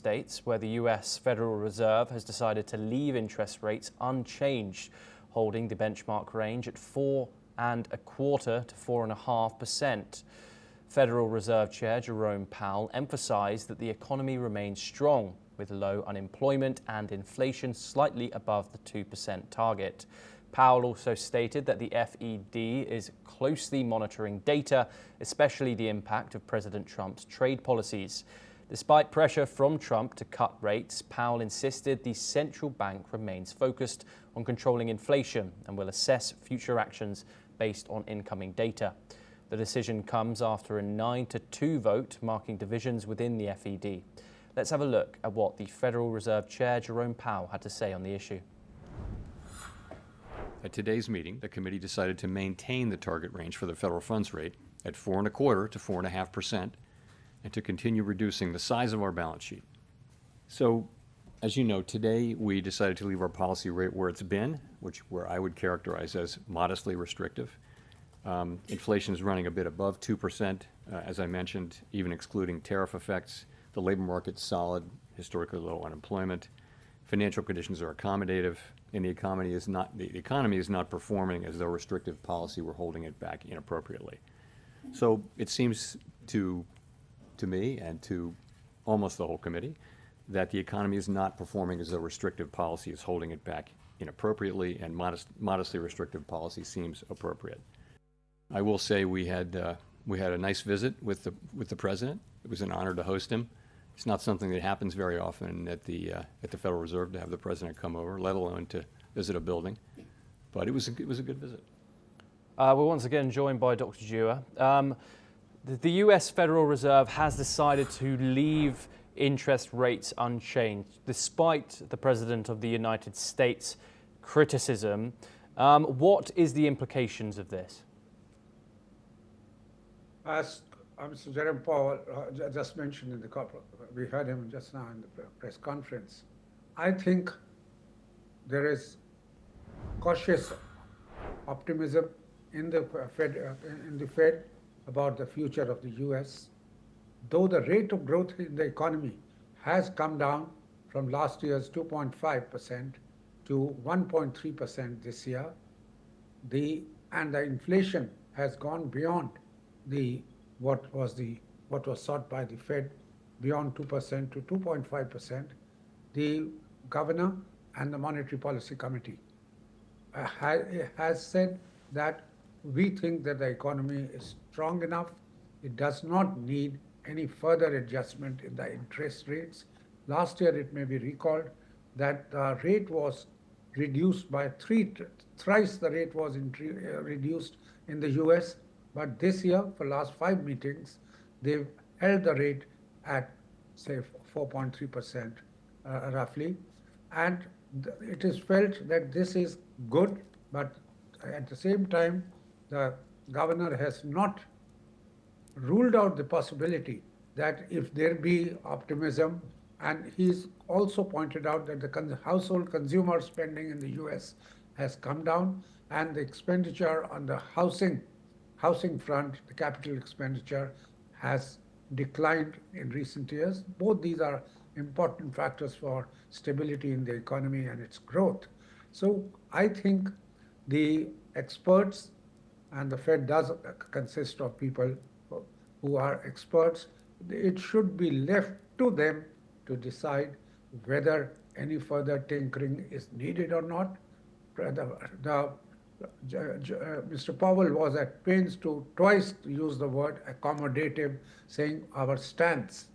States, where the US Federal Reserve has decided to leave interest rates unchanged, holding the benchmark range at 4.25% to 4.5%. Federal Reserve Chair Jerome Powell emphasized that the economy remains strong, with low unemployment and inflation slightly above the 2% target. Powell also stated that the Fed is closely monitoring data, especially the impact of President Trump's trade policies. Despite pressure from Trump to cut rates, Powell insisted the central bank remains focused on controlling inflation and will assess future actions based on incoming data. The decision comes after a 9-2 vote, marking divisions within the Fed. Let's have a look at what the Federal Reserve Chair Jerome Powell had to say on the issue. At today's meeting, the committee decided to maintain the target range for the federal funds rate at 4.25% to 4.5% and to continue reducing the size of our balance sheet. So, as you know, today we decided to leave our policy rate where it's been, where I would characterize as modestly restrictive. Inflation is running a bit above 2%, as I mentioned, even excluding tariff effects. The labor market's solid, historically low unemployment. Financial conditions are accommodative, and the economy is not performing as though restrictive policy were holding it back inappropriately. So it seems to me and to almost the whole committee that the economy is not performing as though restrictive policy is holding it back inappropriately, and modestly restrictive policy seems appropriate. I will say we had a nice visit with the president. It was an honor to host him. It's not something that happens very often at the Federal Reserve to have the president come over, let alone to visit a building. But it was a good visit. We're once again joined by Dr. Dewar. The US Federal Reserve has decided to leave interest rates unchanged, despite the President of the United States' criticism. What is the implications of this? As Mr. Jerome Powell just mentioned in the corporate, we heard him just now in the press conference. I think there is cautious optimism in the Fed about the future of the U.S. Though the rate of growth in the economy has come down from last year's 2.5% to 1.3% this year, and the inflation has gone beyond what was sought by the Fed, beyond 2% to 2.5%, the governor and the Monetary Policy Committee has said that we think that the economy is strong enough. It does not need any further adjustment in the interest rates. Last year, it may be recalled that the rate was reduced by thrice the rate was reduced in the US. But this year, for last 5 meetings, they've held the rate at, say, 4.3% roughly. And it is felt that this is good, but at the same time, the governor has not ruled out the possibility that if there be optimism, and he's also pointed out that the household consumer spending in the US has come down, and the expenditure on the housing front, the capital expenditure, has declined in recent years. Both these are important factors for stability in the economy and its growth. So I think the experts, and the Fed does consist of people who are experts, it should be left to them to decide whether any further tinkering is needed or not. Mr. Powell was at pains to twice use the word accommodative, saying our stance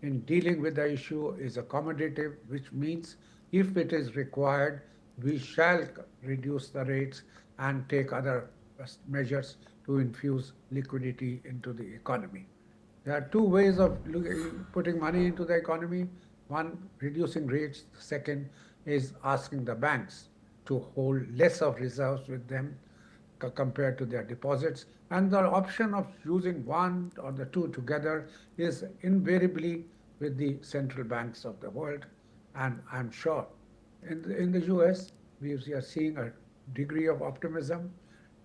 in dealing with the issue is accommodative, which means if it is required, we shall reduce the rates and take other measures to infuse liquidity into the economy. There are two ways of putting money into the economy. One, reducing rates. The second is asking the banks to hold less of reserves with them compared to their deposits. And the option of using one or the two together is invariably with the central banks of the world. And I'm sure in the US, we are seeing a degree of optimism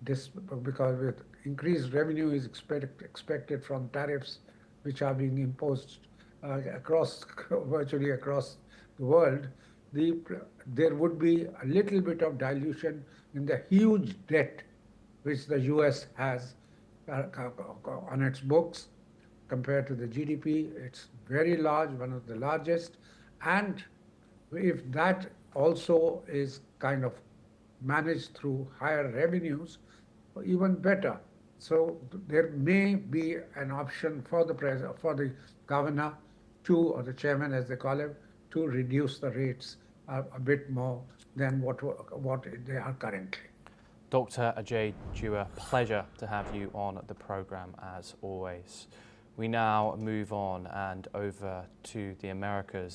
because with increased revenue is expected from tariffs which are being imposed virtually across the world, there would be a little bit of dilution in the huge debt which the US has on its books compared to the GDP. It's very large, one of the largest. And if that also is kind of managed through higher revenues, even better. So there may be an option for the governor to, or the chairman as they call him, to reduce the rates a bit more than what they are currently. Dr. Ajay Jua, pleasure to have you on the program as always. We now move on and over to the Americas.